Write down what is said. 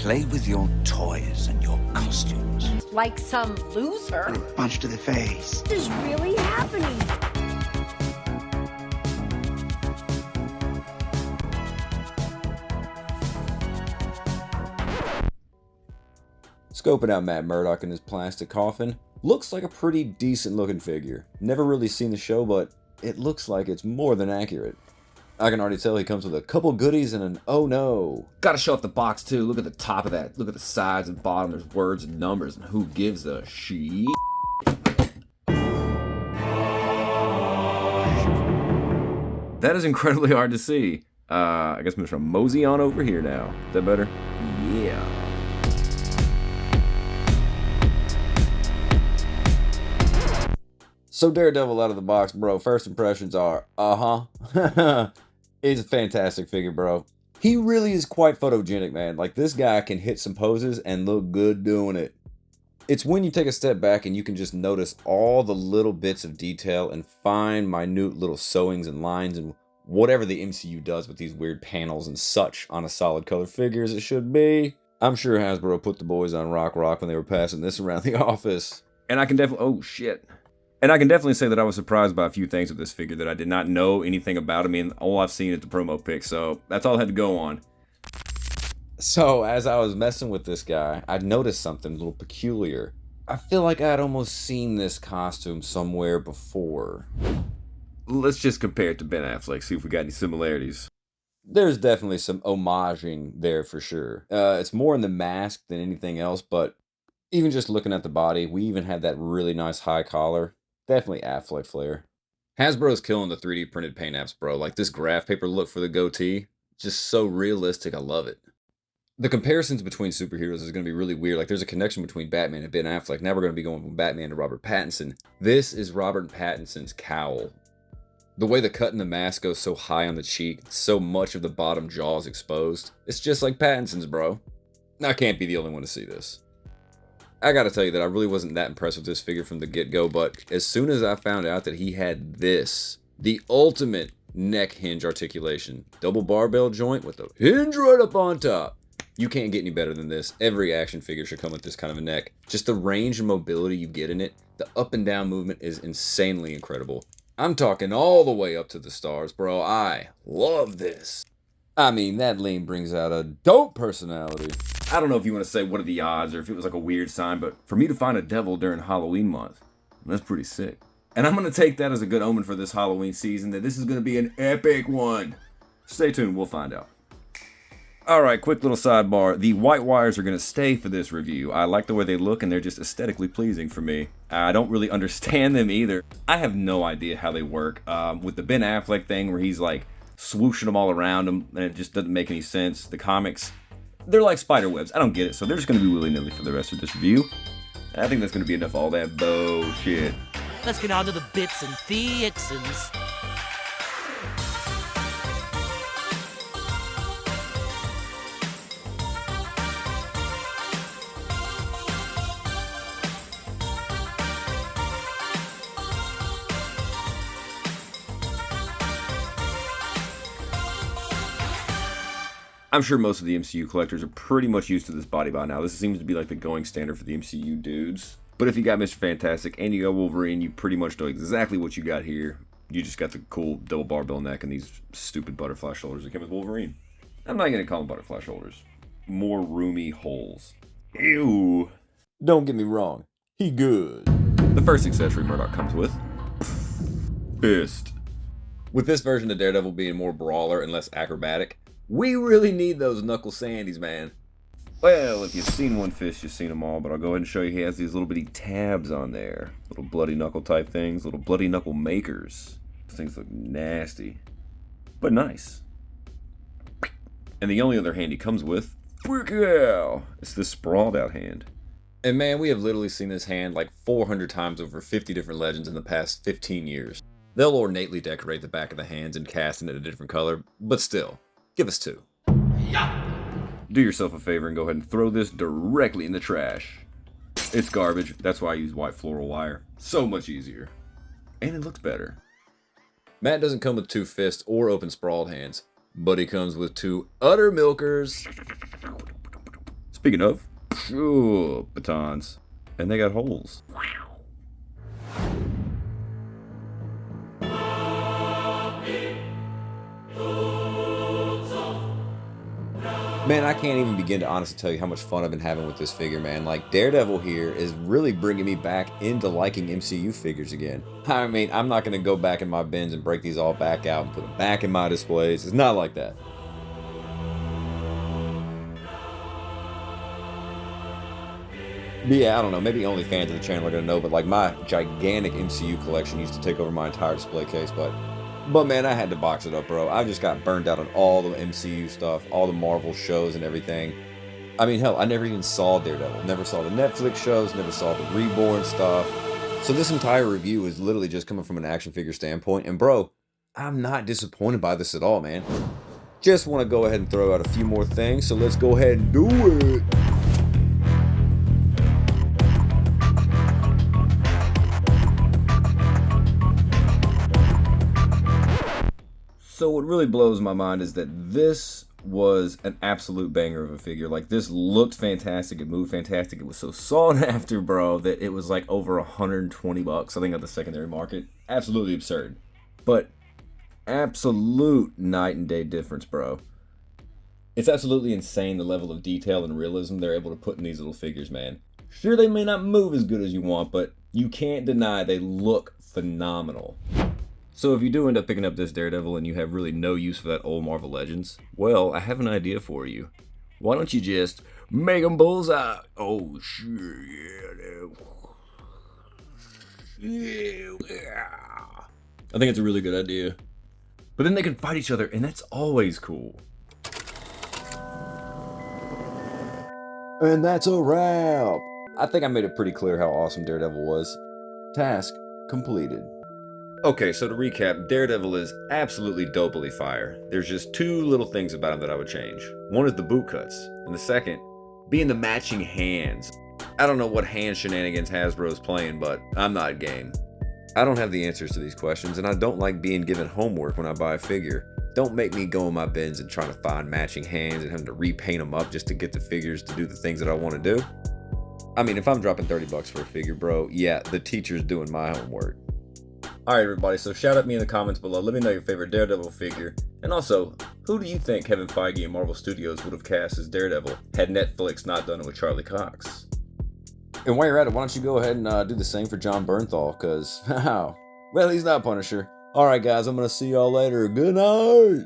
play with your toys and your costumes. Like some loser. Punch to the face. What is really happening? Scoping out Matt Murdock in his plastic coffin, looks like a pretty decent looking figure. Never really seen the show, but it looks like it's more than accurate. I can already tell he comes with a couple goodies and an oh no. Gotta show off the box too. Look at the top of that. Look at the sides and bottom. There's words and numbers, and who gives a shit? That is incredibly hard to see. I guess I'm just gonna mosey on over here now. Is that better? Yeah. So Daredevil out of the box, bro. First impressions are, It's a fantastic figure, bro. He really is quite photogenic, man. Like, this guy can hit some poses and look good doing it. It's when you take a step back and you can just notice all the little bits of detail and fine, minute little sewings and lines and whatever the MCU does with these weird panels and such on a solid color figure as it should be. I'm sure Hasbro put the boys on rock when they were passing this around the office. And I can definitely... Oh, shit. And I can definitely say that I was surprised by a few things with this figure that I did not know anything about. I mean, all I've seen is the promo pic, so that's all I had to go on. So, as I was messing with this guy, I noticed something a little peculiar. I feel like I'd almost seen this costume somewhere before. Let's just compare it to Ben Affleck, see if we got any similarities. There's definitely some homaging there for sure. It's more in the mask than anything else, but even just looking at the body, we even had that really nice high collar. Definitely Affleck flair. Hasbro's killing the 3D printed paint apps, bro. Like this graph paper look for the goatee. Just so realistic, I love it. The comparisons between superheroes is going to be really weird. Like there's a connection between Batman and Ben Affleck. Now we're going to be going from Batman to Robert Pattinson. This is Robert Pattinson's cowl. The way the cut in the mask goes so high on the cheek, so much of the bottom jaw is exposed. It's just like Pattinson's, bro. I can't be the only one to see this. I gotta tell you that I really wasn't that impressed with this figure from the get-go, but as soon as I found out that he had this, the ultimate neck hinge articulation, double barbell joint with a hinge right up on top. You can't get any better than this. Every action figure should come with this kind of a neck. Just the range and mobility you get in it, the up and down movement is insanely incredible. I'm talking all the way up to the stars, bro. I love this. I mean, that lean brings out a dope personality. I don't know if you want to say what are the odds or if it was like a weird sign, but for me to find a devil during Halloween month, that's pretty sick. And I'm going to take that as a good omen for this Halloween season, that this is going to be an epic one. Stay tuned, we'll find out. Alright, quick little sidebar. The white wires are going to stay for this review. I like the way they look and they're just aesthetically pleasing for me. I don't really understand them either. I have no idea how they work. With the Ben Affleck thing where he's like swooshing them all around him and it just doesn't make any sense. The comics, they're like spider webs. I don't get it, so they're just going to be willy-nilly for the rest of this review. I think that's going to be enough of all that bullshit. Let's get on to the bits and fixins'. I'm sure most of the MCU collectors are pretty much used to this body by now. This seems to be like the going standard for the MCU dudes. But if you got Mr. Fantastic and you got Wolverine, you pretty much know exactly what you got here. You just got the cool double barbell neck and these stupid butterfly shoulders that came with Wolverine. I'm not going to call them butterfly shoulders. More roomy holes. Ew. Don't get me wrong, he good. The first accessory Murdock comes with, fist. With this version of Daredevil being more brawler and less acrobatic, we really need those knuckle sandies, man. Well, if you've seen one fist, you've seen them all, but I'll go ahead and show you he has these little bitty tabs on there. Little bloody knuckle type things, little bloody knuckle makers. Those things look nasty, but nice. And the only other hand he comes with, it's this sprawled out hand. And man, we have literally seen this hand like 400 times over 50 different legends in the past 15 years. They'll ornately decorate the back of the hands and cast it in a different color, but still, give us two. Do yourself a favor and go ahead and throw this directly in the trash. It's garbage. That's why I use white floral wire. So much easier. And it looks better. Matt doesn't come with two fists or open sprawled hands, but he comes with two utter milkers. Speaking of, ooh, batons. And they got holes. Man, I can't even begin to honestly tell you how much fun I've been having with this figure, man. Like, Daredevil here is really bringing me back into liking MCU figures again. I mean, I'm not going to go back in my bins and break these all back out and put them back in my displays. It's not like that. But yeah, I don't know, maybe only fans of the channel are going to know, but like my gigantic MCU collection used to take over my entire display case, but man, I had to box it up, bro. I just got burned out on all the MCU stuff, all the Marvel shows and everything. I mean, hell, I never even saw Daredevil. Never saw the Netflix shows, never saw the Reborn stuff. So this entire review is literally just coming from an action figure standpoint. And bro, I'm not disappointed by this at all, man. Just want to go ahead and throw out a few more things, so let's go ahead and do it. So what really blows my mind is that this was an absolute banger of a figure. Like, this looked fantastic, it moved fantastic, it was so sought after, bro, that it was like over 120 bucks, I think, at the secondary market. Absolutely absurd. But absolute night and day difference, bro. It's absolutely insane the level of detail and realism they're able to put in these little figures, man. Sure, they may not move as good as you want, but you can't deny they look phenomenal. So if you do end up picking up this Daredevil and you have really no use for that old Marvel Legends, well, I have an idea for you. Why don't you just make them bullseye? Oh, shit, yeah. I think it's a really good idea. But then they can fight each other, and that's always cool. And that's a wrap. I think I made it pretty clear how awesome Daredevil was. Task completed. Okay, so to recap, Daredevil is absolutely dopely fire. There's just two little things about him that I would change. One is the boot cuts, and the second being the matching hands. I don't know what hand shenanigans Hasbro's playing, but I'm not game. I don't have the answers to these questions, and I don't like being given homework when I buy a figure. Don't make me go in my bins and trying to find matching hands and having to repaint them up just to get the figures to do the things that I want to do. I mean, if I'm dropping 30 bucks for a figure, bro, yeah, the teacher's doing my homework. Alright everybody, so shout out me in the comments below, let me know your favorite Daredevil figure, and also, who do you think Kevin Feige and Marvel Studios would have cast as Daredevil had Netflix not done it with Charlie Cox? And while you're at it, why don't you go ahead and do the same for John Bernthal, because, well, he's not Punisher. Alright guys, I'm going to see y'all later. Good night!